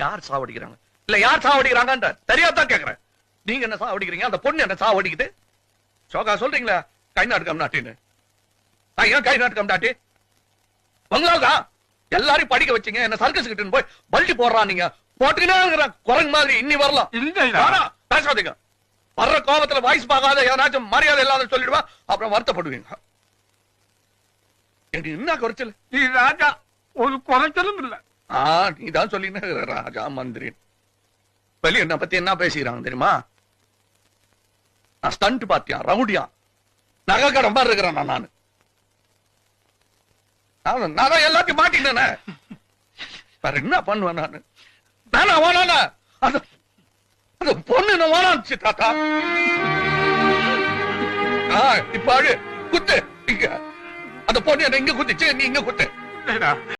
யார் சாவடிக்கிறாங்க இல்ல யார் சாவடிக்கிறாங்க தெரியாதான் கேக்குறேன். நீங்க என்ன சாவடிக்கிறீங்க? அந்த பொண்ணு என்ன சாவடிக்குது? சோகா சொல்றீங்களா கை நாட்டுக்கம் நாட்டின்னு? ஏன் கை நாட்டுக்கம் நாட்டி? உங்களால்தான் எல்லாரையும் படிக்க வச்சீங்க. என்ன சர்க்கஸ் கிட்ட போய் பல்டி போடுறான். நீங்க போட்டுக்கிட்டே குரங்கு மாதிரி இன்னி வரலாம். பேசாதீங்க. வர்ற கோபத்துல வாய்ஸ் பார்க்காத ஏதாச்சும் மரியாதை இல்லாத சொல்லிடுவா, அப்புறம் வருத்தப்படுவீங்க. என்ன குறைச்சல்? நீ ராஜா ஒரு குறைச்சலும் இல்ல. நீதான் சொல்லின ராஜா மந்திரி. வெளிய என்ன பத்தி என்ன பேசிக்கிறாங்க தெரியுமா? நான் ஸ்டண்ட் பார்த்தியா, ரவுடியா, நகை கடை மாதிரி இருக்கிறேன் நானு. நான் தான் எல்லாத்தையும் மாட்டினேன். வேற என்ன பண்ணுவேன் நானு? நானா வானா அந்த பொண்ணு என்ன வானாச்சு தாத்தா. இப்ப குத்து இங்க. அந்த பொண்ணு என்ன இங்க குத்துச்சு, நீ இங்க குத்து.